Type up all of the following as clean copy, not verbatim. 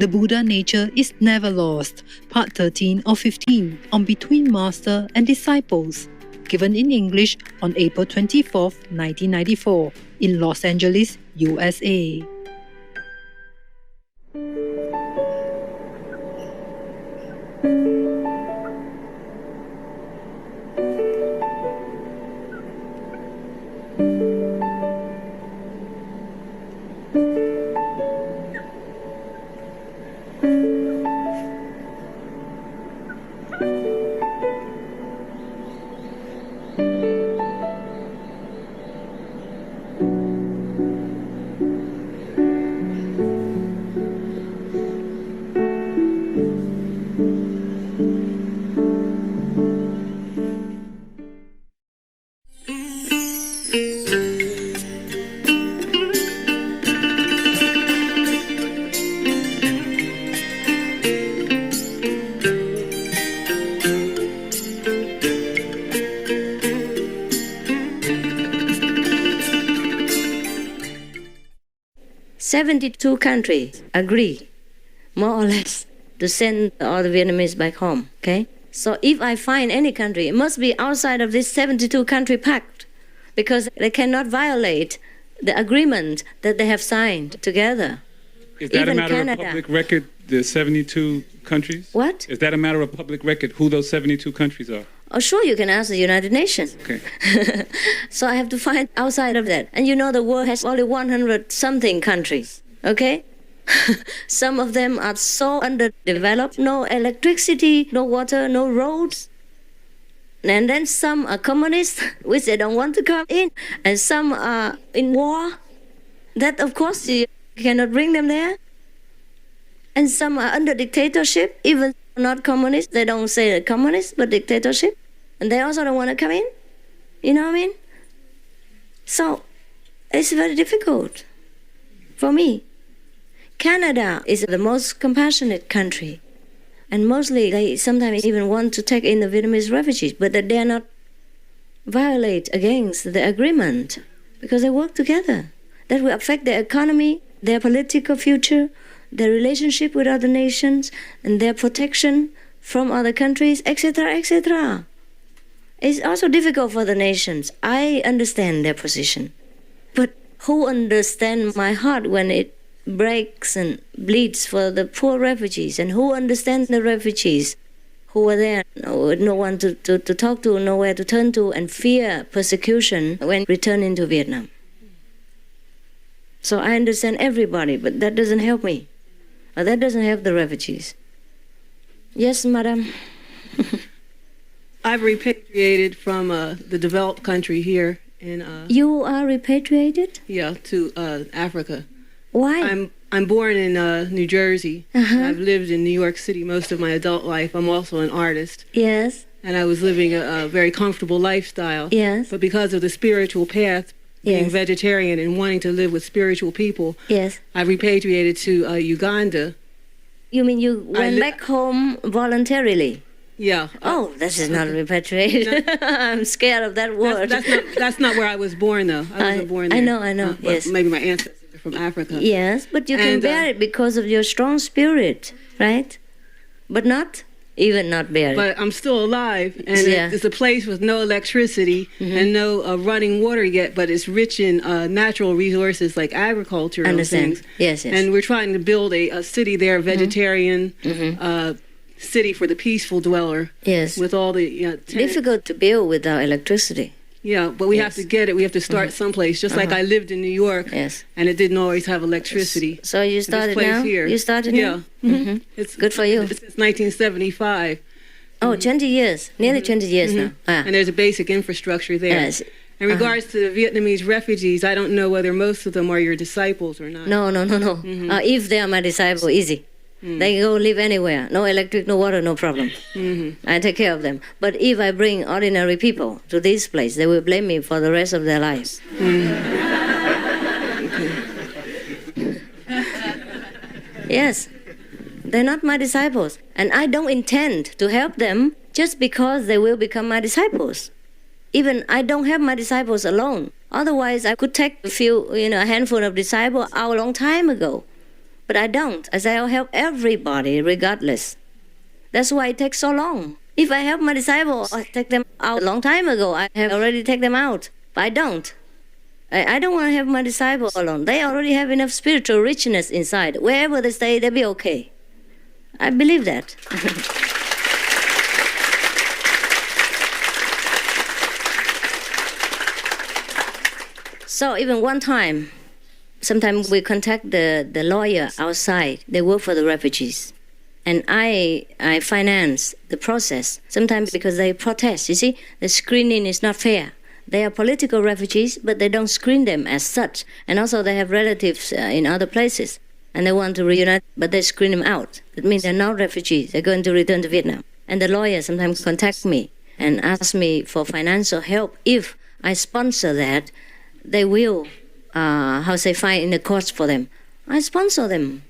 The Buddha Nature is Never Lost, Part 13 of 15 on Between Master and Disciples, given in English on April 24, 1994, in Los Angeles, USA. "72 countries agree, more or less, to send all the Vietnamese back home, okay? So if I find any country, it must be outside of this 72 country pact, because they cannot violate the agreement that they have signed together. Is that Even a matter Canada. of public record, the 72 countries? What? Is that a matter of public record, who those 72 countries are? Oh, sure, you can ask the United Nations. Okay. So I have to find outside of that. And you know the world has only 100-something countries, okay? Some of them are so underdeveloped, no electricity, no water, no roads. And then some are communist, which they don't want to come in. And some are in war. That, of course, you cannot bring them there. And some are under dictatorship, even not communist. They don't say communist, but dictatorship. And they also don't want to come in. You know what I mean? So it's very difficult for me. Canada is the most compassionate country. And mostly they sometimes even want to take in the Vietnamese refugees, but they dare not violate against the agreement because they work together. That will affect their economy, their political future, their relationship with other nations, and their protection from other countries, etc., etc. It's also difficult for the nations. I understand their position. But who understands my heart when it breaks and bleeds for the poor refugees? And who understands the refugees who are there with no one to talk to, nowhere to turn to, and fear persecution when returning to Vietnam? So I understand everybody, but that doesn't help me. Or that doesn't help the refugees. Yes, madam? I've repatriated from the developed country here in You are repatriated? to Africa. Why? I'm born in New Jersey. Uh-huh. I've lived in New York City most of my adult life. I'm also an artist, Yes, and I was living a very comfortable lifestyle. yes, But because of the spiritual path, being Yes. vegetarian and wanting to live with spiritual people, yes. I repatriated to Uganda. You mean you went li- back home voluntarily? Yeah. Oh, this is not repatriation. I'm scared of that word. That's not where I was born, though. I wasn't born there. I know, Well, yes. maybe my ancestors are from Africa. Yes, but you can And, bear it because of your strong spirit, right? But not bear it. But I'm still alive, and Yeah. it's a place with no electricity and no running water yet, but it's rich in natural resources like agriculture and Understand. things. Yes, yes. And we're trying to build a city there, vegetarian city for the peaceful dweller. Yes. With all the Difficult to build without electricity. Yeah, but we have Yes. to get it. We have to start someplace. Just like I lived in New York, Yes. and it didn't always have electricity. So you started place now? here. You started Yeah. now? It's Good for you. It's since 1975. Oh, 20 years. Nearly 20 years now. Ah. And there's a basic infrastructure there. Yes. In regards to the Vietnamese refugees, I don't know whether most of them are your disciples or not. No. If they are my disciple, easy. They go live anywhere. No electric, no water, no problem. I take care of them. But if I bring ordinary people to this place, they will blame me for the rest of their lives. Yes. They're not my disciples. And I don't intend to help them just because they will become my disciples. Even I don't have my disciples alone. Otherwise, I could take a handful of disciples out a long time ago. But I don't. I say I'll help everybody regardless. That's why it takes so long. If I help my disciples, I take them out a long time ago. I have already taken them out. But I don't. I don't want to have my disciples alone. They already have enough spiritual richness inside. Wherever they stay, they'll be okay. I believe that. So even one time, sometimes we contact the lawyer outside. They work for the refugees. And I finance the process, sometimes because they protest. You see, the screening is not fair. They are political refugees, but they don't screen them as such. And also they have relatives in other places, and they want to reunite, but they screen them out. That means they're not refugees. They're going to return to Vietnam. And the lawyer sometimes contacts me and asks me for financial help. If I sponsor that, they will, fight in the courts for them. I sponsor them.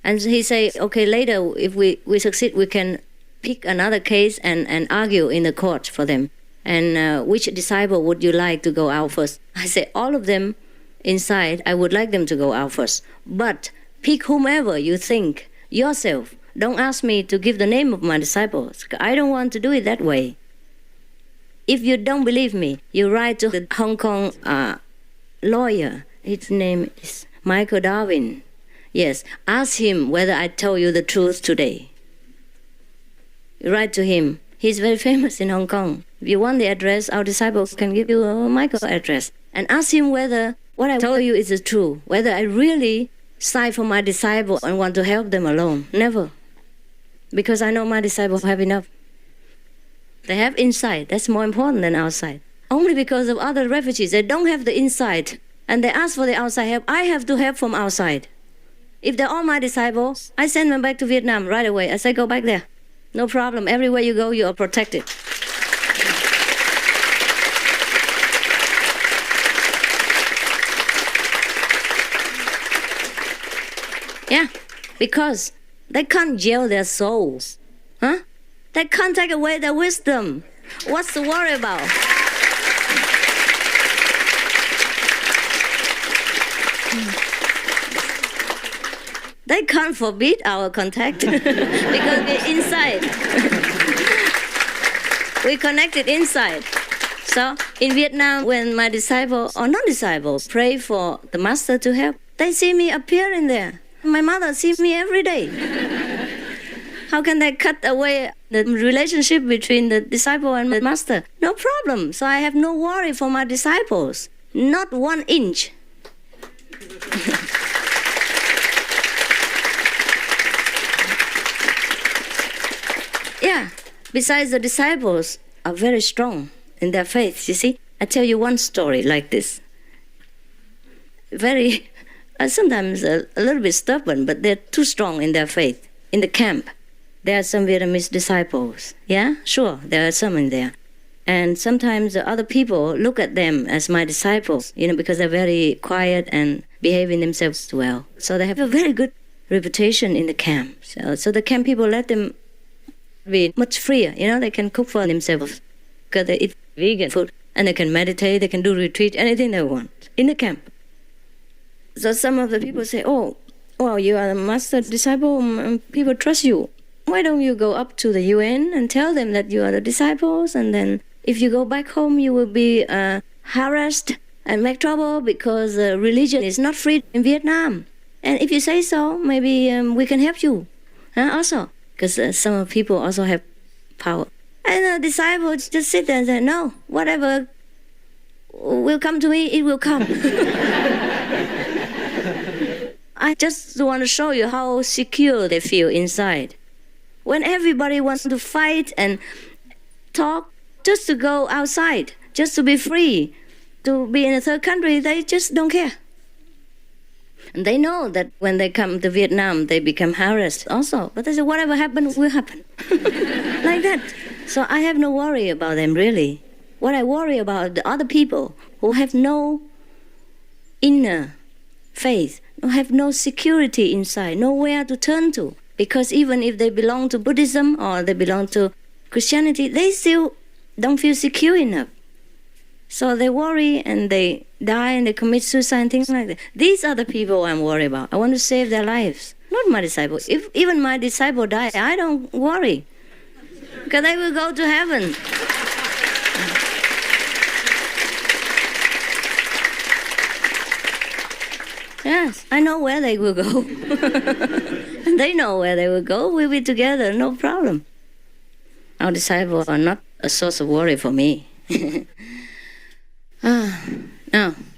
And he say, okay, later, if we succeed, we can pick another case and argue in the court for them. And which disciple would you like to go out first? I say, all of them inside, I would like them to go out first. But pick whomever you think yourself. Don't ask me to give the name of my disciples. I don't want to do it that way. If you don't believe me, you write to the Hong Kong lawyer. His name is Michael Darwin. Yes, ask him whether I told you the truth today. You write to him. He's very famous in Hong Kong. If you want the address, our disciples can give you a Michael address. And ask him whether what I told you is the truth, whether I really sign for my disciples and want to help them alone. Never. Because I know my disciples have enough. They have inside. That's more important than outside. Only because of other refugees, they don't have the inside. And they ask for the outside help. I have to help from outside. If they're all my disciples, I send them back to Vietnam right away. I say, go back there. No problem. Everywhere you go, you are protected. Yeah, because they can't jail their souls. Huh? They can't take away their wisdom. What's to worry about? They can't forbid our contact because we're inside. We connected inside. So in Vietnam, when my disciples or non-disciples pray for the master to help, they see me appear in there. My mother sees me every day. How can they cut away the relationship between the disciple and the master? No problem. So I have no worry for my disciples. Not 1 inch. Yeah. Besides, the disciples are very strong in their faith. You see, I tell you one story like this. Very, sometimes a little bit stubborn, but they're too strong in their faith. In the camp, there are some Vietnamese disciples. Yeah, sure, there are some in there. And sometimes the other people look at them as my disciples, because they're very quiet and behaving themselves well. So they have a very good reputation in the camp. So the camp people let them be much freer. They can cook for themselves because they eat vegan food, and they can meditate, they can do retreat, anything they want in the camp. So some of the people say, oh, well, you are the master disciple, and people trust you. Why don't you go up to the UN and tell them that you are the disciples, and then if you go back home, you will be harassed and make trouble because religion is not free in Vietnam. And if you say so, maybe we can help you also, because some people also have power. And the disciples just sit there and say, no, whatever will come to me, it will come. I just want to show you how secure they feel inside. When everybody wants to fight and talk, just to go outside, just to be free, to be in a third country, they just don't care. And they know that when they come to Vietnam, they become harassed also. But they say, whatever happens will happen. Like that. So I have no worry about them, really. What I worry about the other people who have no inner faith, who have no security inside, nowhere to turn to. Because even if they belong to Buddhism or they belong to Christianity, they still don't feel secure enough. So they worry and they die and they commit suicide and things like that. These are the people I'm worried about. I want to save their lives, not my disciples. If even my disciple die, I don't worry, because they will go to heaven. Yes, I know where they will go. They know where they will go. We'll be together, no problem. Our disciples are not a source of worry for me.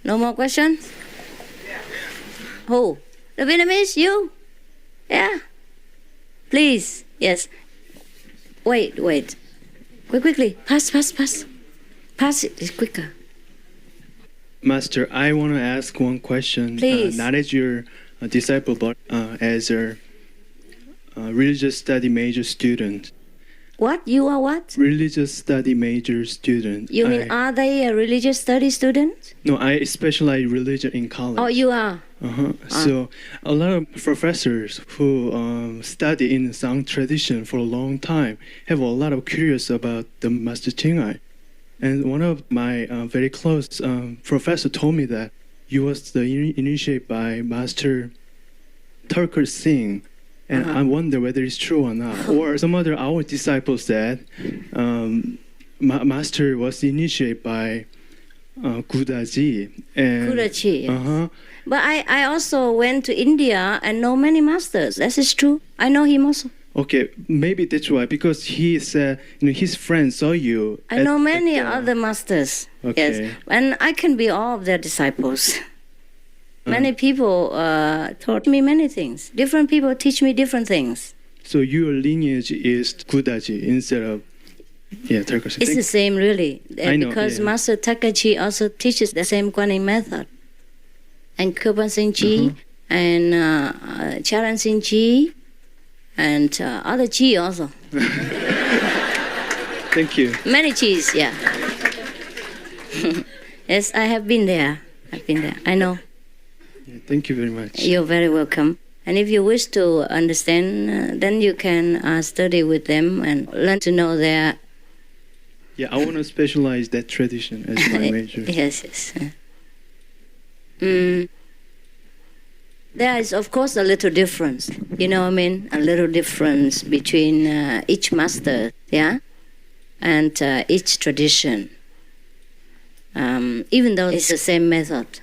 No more questions? Who? The Vietnamese? You? Yeah? Please, yes. Wait. Quickly. Pass. Pass it, it's quicker. Master, I want to ask one question. Please. Not as your disciple, but as a religious study major student. What? You are what? Religious study major student. You mean, are they a religious study student? No, I specialize religion in college. Oh, you are? So a lot of professors who study in Sang tradition for a long time have a lot of curious about the Master Ching Ai. And one of my very close professor told me that you was initiated by Master Turker Singh. And I wonder whether it's true or not. Or some other our disciples said Master was initiated by Gudaji. Gudaji, yes. Uh-huh. But I also went to India and know many masters. That is true. I know him also. Okay, maybe that's why, because he said, his friends saw you. I know many other masters. Okay. Yes, and I can be all of their disciples. Many people taught me many things. Different people teach me different things. So your lineage is Gudaji instead of Turkish. It's the same, really. I know, because yeah. Master Takachi also teaches the same Guanyin method. And Kirpan Singh Ji, and Charan Singh Ji, and other Ji also. Thank you. Many Jis, yeah. Yes, I have been there. I know. Yeah, thank you very much. You're very welcome. And if you wish to understand, then you can study with them and learn to know their... Yeah, I want to specialize that tradition as my major. Yes. There is, of course, a little difference. You know what I mean? A little difference between each master, yeah? And each tradition. Even though it's the same method.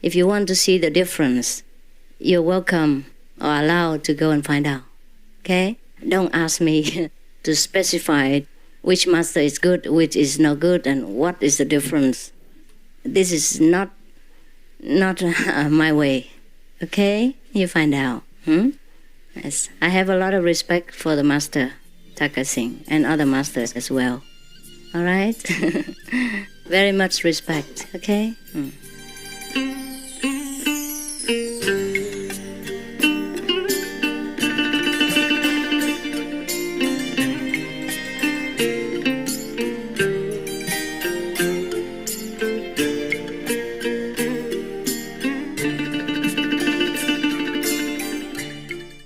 If you want to see the difference, you're welcome or allowed to go and find out. Okay? Don't ask me to specify which master is good, which is not good, and what is the difference. This is not my way. Okay? You find out. Yes. I have a lot of respect for the master, Taka Singh, and other masters as well. All right? Very much respect. Okay?